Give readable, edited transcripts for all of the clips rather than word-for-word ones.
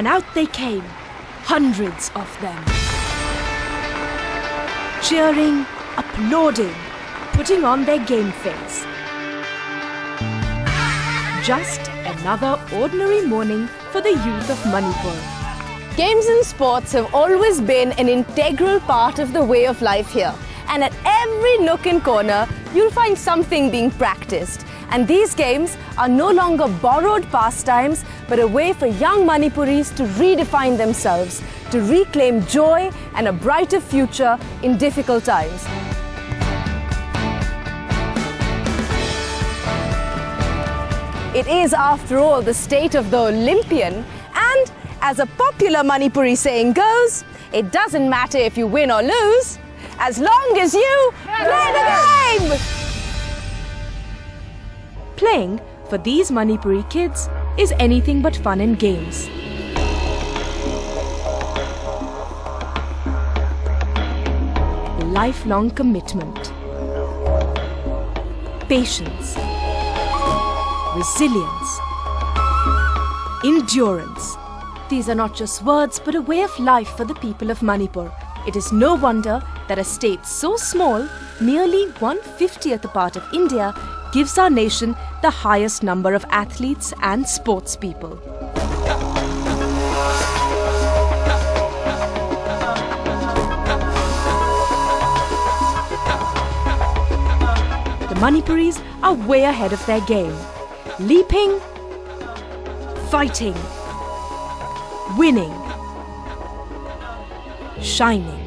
And out they came, hundreds of them. Cheering, applauding, putting on their game face. Just another ordinary morning for the youth of Manipur. Games and sports have always been an integral part of the way of life here. And at every nook and corner, you'll find something being practiced. And these games are no longer borrowed pastimes, but a way for young Manipuris to redefine themselves, to reclaim joy and a brighter future in difficult times. It is, after all, the state of the Olympian, and as a popular Manipuri saying goes, it doesn't matter if you win or lose, as long as you play the game! Playing, for these Manipuri kids, is anything but fun and games. Lifelong commitment, patience, resilience, endurance. These are not just words, but a way of life for the people of Manipur. It is no wonder that a state so small, merely 1/50th a part of India, gives our nation the highest number of athletes and sports people. The Manipuris are way ahead of their game. Leaping, fighting, winning, shining.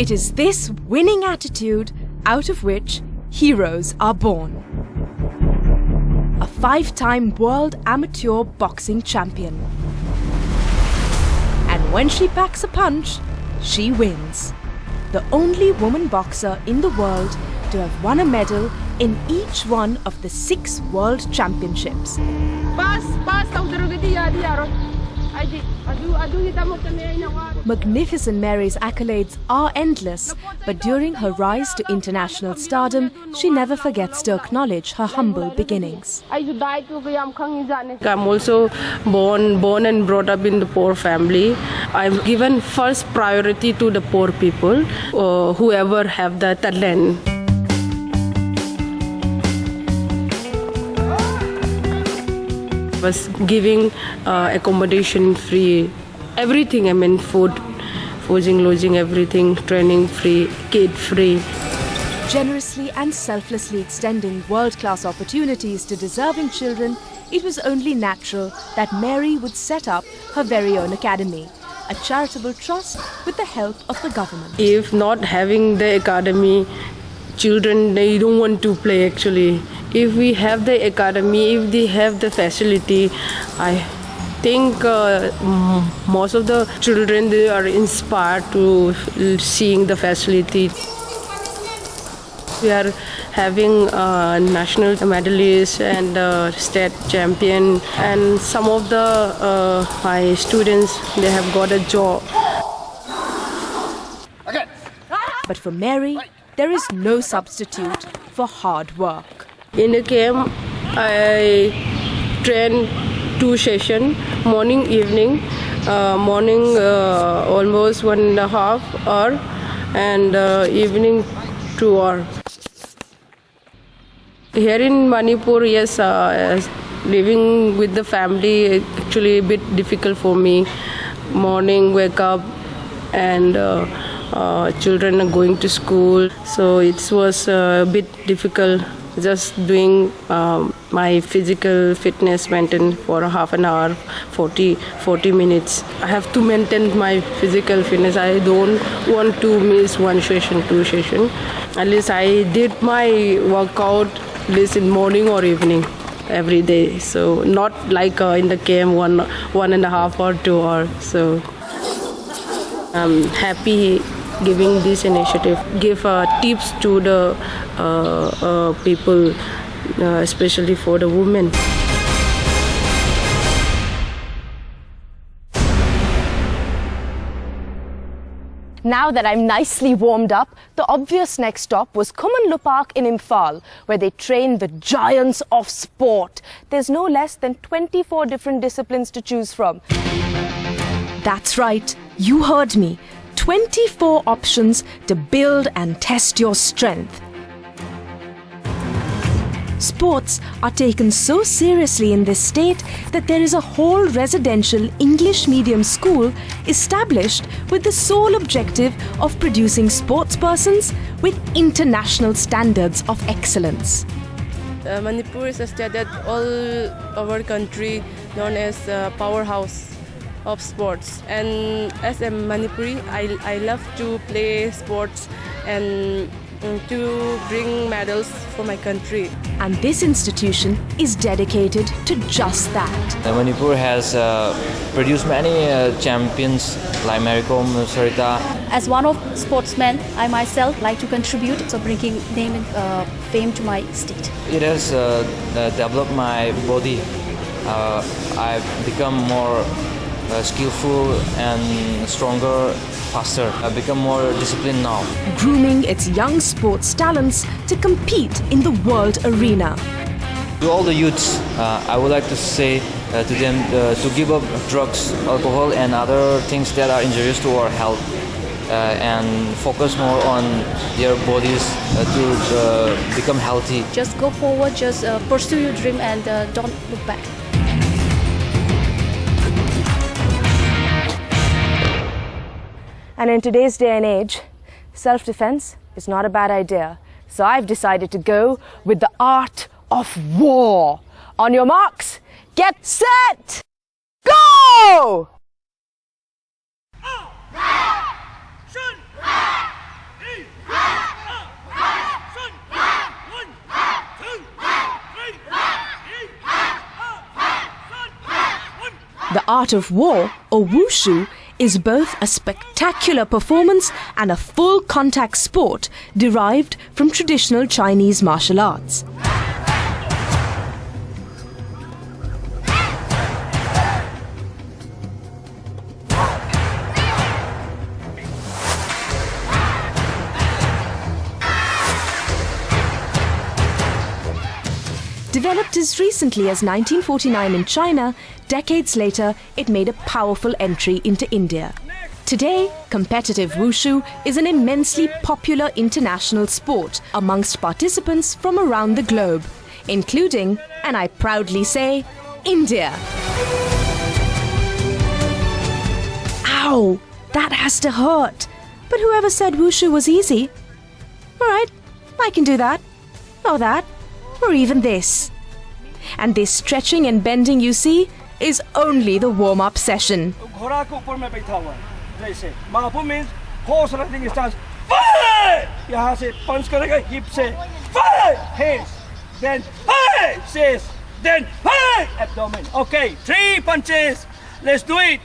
It is this winning attitude out of which heroes are born. A 5-time world amateur boxing champion. And when she packs a punch, she wins. The only woman boxer in the world to have won a medal in each one of the 6 world championships. Magnificent Mary's accolades are endless, but during her rise to international stardom, she never forgets to acknowledge her humble beginnings. I'm also born and brought up in the poor family. I've given first priority to the poor people, whoever have the talent. Was giving accommodation free, everything. I mean, food, lodging, everything, training free, kid free. Generously and selflessly extending world-class opportunities to deserving children, it was only natural that Mary would set up her very own academy, a charitable trust with the help of the government. If not having the academy, children, they don't want to play actually. If we have the academy, if they have the facility, I think most of the children, they are inspired to seeing the facility. We are having national medalists and state champion, and some of the my students, they have got a job. But for Mary, there is no substitute for hard work. In the camp, I train 2 sessions, morning, evening. Morning almost 1.5 hour, and evening 2 hour. Here in Manipur, yes, living with the family actually a bit difficult for me. Morning, wake up, and children are going to school, so it was a bit difficult. Just doing my physical fitness maintain for half an hour, 40 minutes. I have to maintain my physical fitness. I don't want to miss 1 session, 2 session. At least I did my workout at least in morning or evening every day. So not like in the camp 1.5 or 2 hours. So I'm happy giving this initiative, give tips to the people, especially for the women. Now that I'm nicely warmed up, the obvious next stop was Kumanlu Park in Imphal, where they train the giants of sport. There's no less than 24 different disciplines to choose from. That's right, you heard me. 24 options to build and test your strength. Sports are taken so seriously in this state that there is a whole residential English medium school established with the sole objective of producing sportspersons with international standards of excellence. Manipur is a state that all over country known as powerhouse of sports, and as a Manipuri, I love to play sports and to bring medals for my country. And this institution is dedicated to just that. Manipur has produced many champions like Maricom, Sarita. As one of sportsmen, I myself like to contribute to bringing name and fame to my state. It has developed my body. I've become more skillful and stronger, faster. I've become more disciplined now. Grooming its young sports talents to compete in the world arena. To all the youths, I would like to say to them to give up drugs, alcohol and other things that are injurious to our health and focus more on their bodies to become healthy. Just go forward, just pursue your dream and don't look back. And in today's day and age, self-defense is not a bad idea. So I've decided to go with the art of war. On your marks, get set, go! The art of war, or wushu, is both a spectacular performance and a full contact sport derived from traditional Chinese martial arts. Developed as recently as 1949 in China, decades later it made a powerful entry into India. Today, competitive wushu is an immensely popular international sport amongst participants from around the globe, including, and I proudly say, India. Ow! That has to hurt. But whoever said wushu was easy? Alright, I can do that. Or that. Or even this. And this stretching and bending you see is only the warm-up session. घोड़ा के ऊपर में बैठा हुआ है जैसे महापु means horse riding stance. Fight! यहाँ से punch करेगा hip से fight! Hands. Then fight! Chest. Then fight! Abdomen. Okay, 3 punches. Let's do it.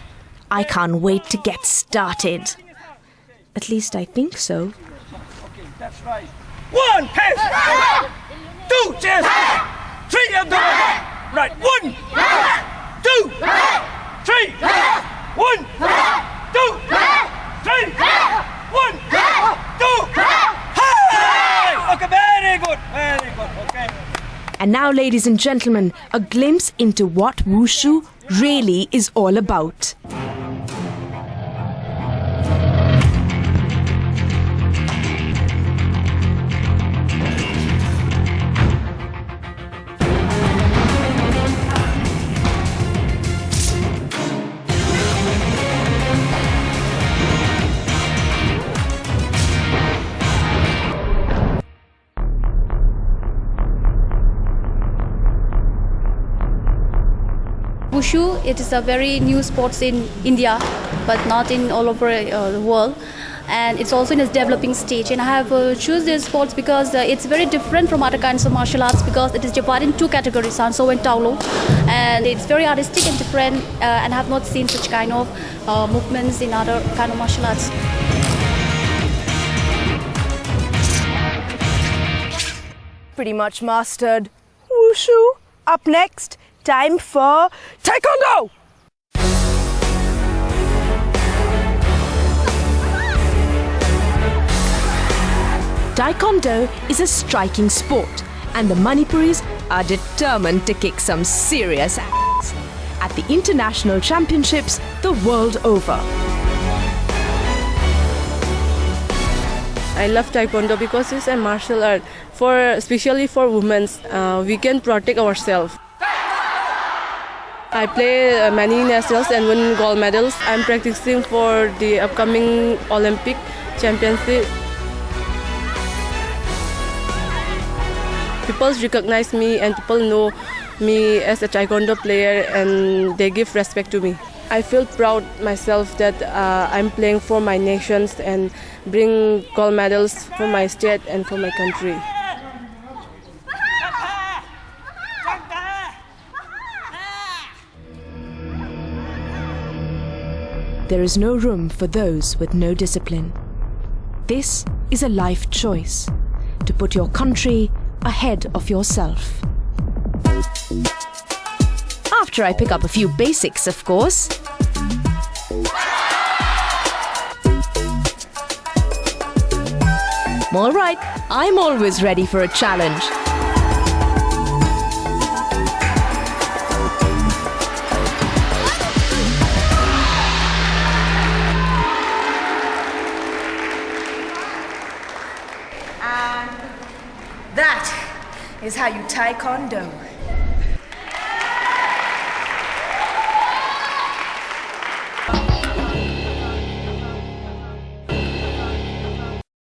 I can't wait to get started. At least I think so. Okay, that's right. 1 hands. 2 chest. 3 abdomen. Right. 1, 2, 3. 1, 2, 3. 1, 2. Hey! Okay, very good. Very good. Okay. And now, ladies and gentlemen, a glimpse into what wushu really is all about. Wushu, it is a very new sport in India, but not in all over the world. And it's also in its developing stage. And I have choose this sports because it's very different from other kinds of martial arts because it is divided in 2 categories, Sanso and Taolo. And it's very artistic and different, and I have not seen such kind of movements in other kind of martial arts. Pretty much mastered wushu. Up next, time for Taekwondo! Taekwondo is a striking sport, and the Manipuris are determined to kick some serious ass at the international championships the world over. I love Taekwondo because it's a martial art, especially for women. We can protect ourselves. I play many nationals and win gold medals. I'm practicing for the upcoming Olympic championship. People recognize me and people know me as a Taekwondo player and they give respect to me. I feel proud myself that I'm playing for my nations and bring gold medals for my state and for my country. There is no room for those with no discipline. This is a life choice, to put your country ahead of yourself. After I pick up a few basics, of course. All right, I'm always ready for a challenge. And that is how you Taekwondo.